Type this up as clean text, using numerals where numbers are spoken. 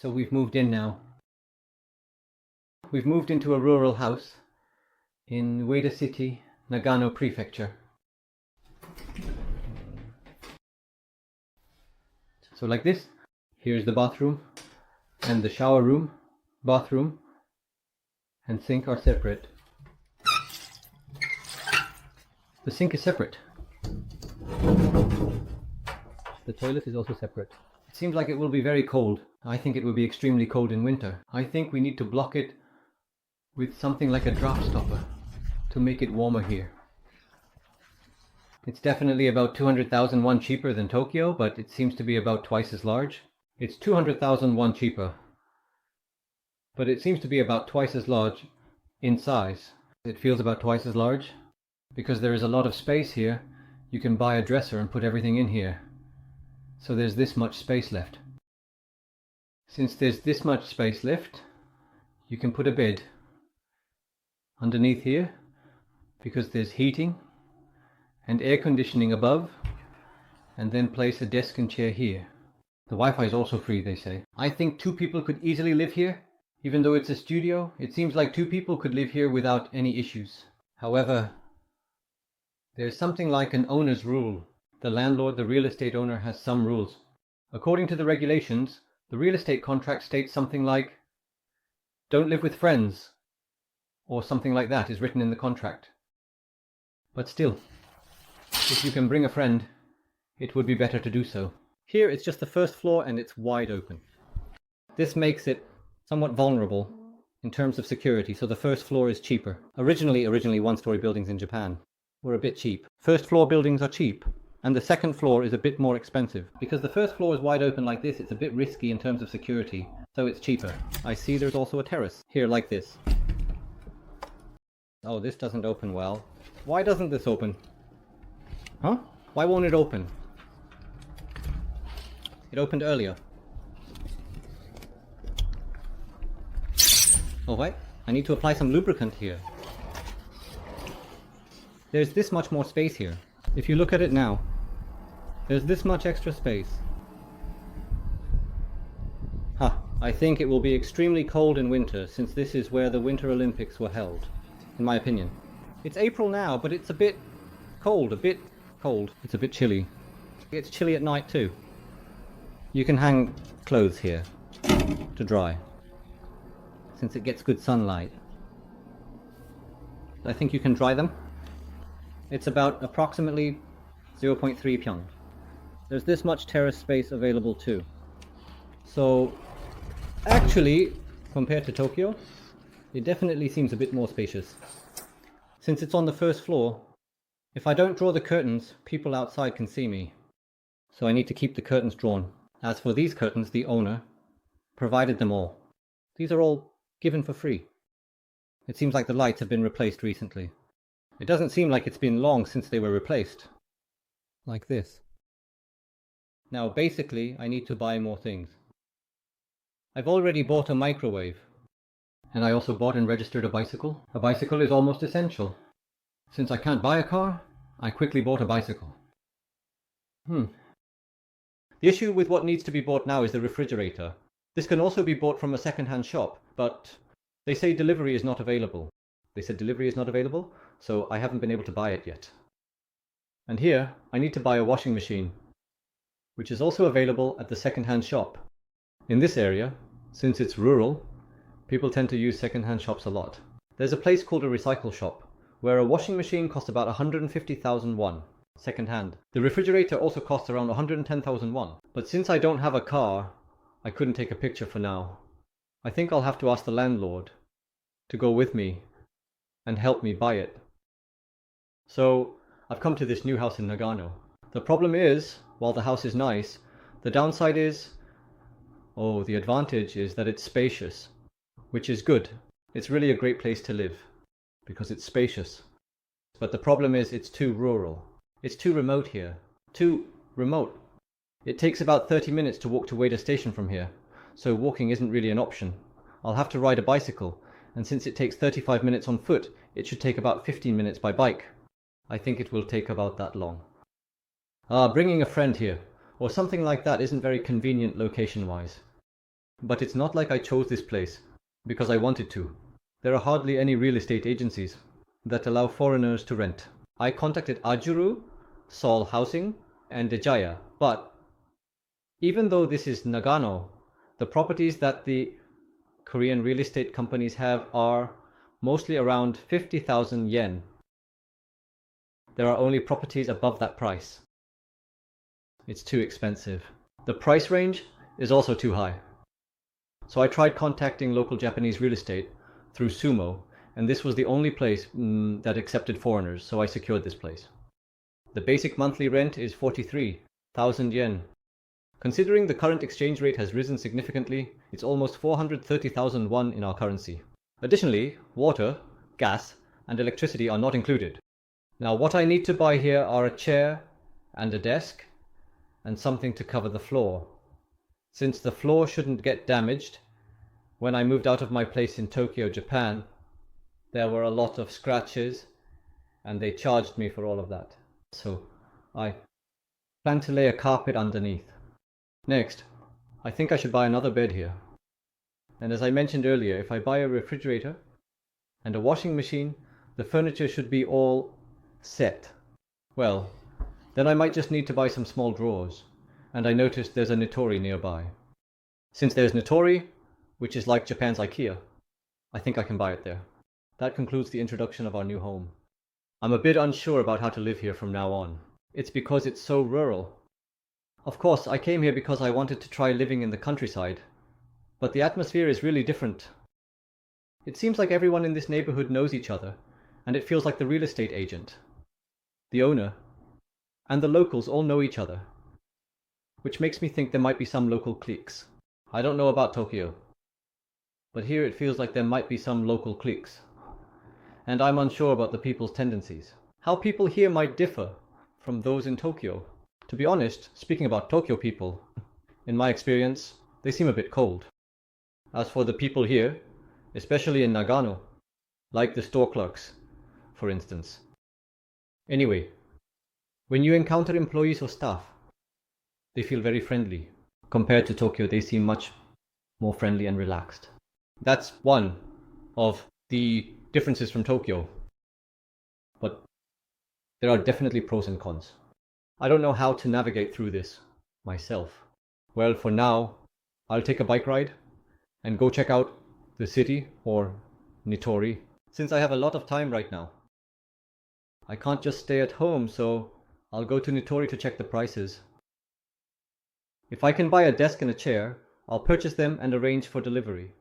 So we've moved in now. We've moved into a rural house in Ueda City, Nagano Prefecture. So like this. Here's the bathroom, and the shower room, bathroom, and sink are separate. The sink is separate. The toilet is also separate. It seems like it will be very cold. I think it will be extremely cold in winter. I think we need to block it with something like a draft stopper to make it warmer here. It's definitely about 200,000 won cheaper than Tokyo, but it seems to be about twice as large. It's 200,000 won cheaper, but it seems to be about twice as large in size. It feels about twice as large because there is a lot of space here. You can buy a dresser and put everything in here. So there's this much space left. Since there's this much space left, you can put a bed underneath here because there's heating and air conditioning above, and then place a desk and chair here. The Wi-Fi is also free, they say. I think 2 people could easily live here. Even though it's a studio, it seems like 2 people could live here without any issues. However, there's something like an owner's rule. The landlord, the real estate owner, has some rules. According to the regulations, the real estate contract states something like, don't live with friends, or something like that is written in the contract. But still, if you can bring a friend, it would be better to do so. Here it's just the first floor and it's wide open. This makes it somewhat vulnerable in terms of security, so the first floor is cheaper. Originally one-story buildings in Japan were a bit cheap. First floor buildings are cheap, and the second floor is a bit more expensive. Because the first floor is wide open like this, it's a bit risky in terms of security, so it's cheaper. I see there's also a terrace here like this. Oh, this doesn't open well. Why doesn't this open? Huh? Why won't it open? It opened earlier. Oh wait, I need to apply some lubricant here. There's this much more space here. If you look at it now, there's this much extra space. I think it will be extremely cold in winter, since this is where the Winter Olympics were held, in my opinion. It's April now, but it's a bit cold, It's a bit chilly. It's chilly at night too. You can hang clothes here to dry, since it gets good sunlight. I think you can dry them. It's about approximately 0.3 pyeong. There's this much terrace space available too. So actually, compared to Tokyo, it definitely seems a bit more spacious. Since it's on the first floor, if I don't draw the curtains, people outside can see me. So I need to keep the curtains drawn. As for these curtains, the owner provided them all. These are all given for free. It seems like the lights have been replaced recently. It doesn't seem like it's been long since they were replaced. Like this. Now basically, I need to buy more things. I've already bought a microwave. And I also bought and registered a bicycle. A bicycle is almost essential. Since I can't buy a car, I quickly bought a bicycle. The issue with what needs to be bought now is the refrigerator. This can also be bought from a second-hand shop, but they say delivery is not available. They said delivery is not available, so I haven't been able to buy it yet. And here, I need to buy a washing machine, which is also available at the second-hand shop. In this area, since it's rural, people tend to use second-hand shops a lot. There's a place called a recycle shop, where a washing machine costs about 150,000 won. Second-hand. The refrigerator also costs around 110,000 won. But since I don't have a car, I couldn't take a picture for now. I think I'll have to ask the landlord to go with me and help me buy it. So I've come to this new house in Nagano. The problem is, while the house is nice, the downside is, the advantage is that it's spacious, which is good. It's really a great place to live because it's spacious. But the problem is it's too rural. It's too remote here. Too remote. It takes about 30 minutes to walk to Ueda Station from here, so walking isn't really an option. I'll have to ride a bicycle, and since it takes 35 minutes on foot, it should take about 15 minutes by bike. I think it will take about that long. Bringing a friend here, or something like that isn't very convenient location-wise. But it's not like I chose this place because I wanted to. There are hardly any real estate agencies that allow foreigners to rent. I contacted Ajuru, Sol Housing, and Dejaya, but even though this is Nagano, the properties that the Korean real estate companies have are mostly around 50,000 yen. There are only properties above that price. It's too expensive. The price range is also too high. So I tried contacting local Japanese real estate through Sumo, and this was the only place that accepted foreigners, so I secured this place. The basic monthly rent is 43,000 yen. Considering the current exchange rate has risen significantly, it's almost 430,000 won in our currency. Additionally, water, gas, and electricity are not included. Now what I need to buy here are a chair and a desk and something to cover the floor. Since the floor shouldn't get damaged, when I moved out of my place in Tokyo, Japan, there were a lot of scratches and they charged me for all of that. So I plan to lay a carpet underneath. Next, I think I should buy another bed here. And as I mentioned earlier, if I buy a refrigerator and a washing machine, the furniture should be all set. Well, then I might just need to buy some small drawers, and I noticed there's a Nitori nearby. Since there's Nitori, which is like Japan's IKEA, I think I can buy it there. That concludes the introduction of our new home. I'm a bit unsure about how to live here from now on. It's because it's so rural. Of course, I came here because I wanted to try living in the countryside, but the atmosphere is really different. It seems like everyone in this neighborhood knows each other, and it feels like the real estate agent, the owner, and the locals all know each other, which makes me think there might be some local cliques. I don't know about Tokyo, but here it feels like there might be some local cliques, and I'm unsure about the people's tendencies. How people here might differ from those in Tokyo. To be honest, speaking about Tokyo people, in my experience, they seem a bit cold. As for the people here, especially in Nagano, like the store clerks, for instance. Anyway, when you encounter employees or staff, they feel very friendly. Compared to Tokyo, they seem much more friendly and relaxed. That's one of the differences from Tokyo. But there are definitely pros and cons. I don't know how to navigate through this myself. Well, for now, I'll take a bike ride and go check out the city or Nitori, since I have a lot of time right now. I can't just stay at home, so I'll go to Nitori to check the prices. If I can buy a desk and a chair, I'll purchase them and arrange for delivery.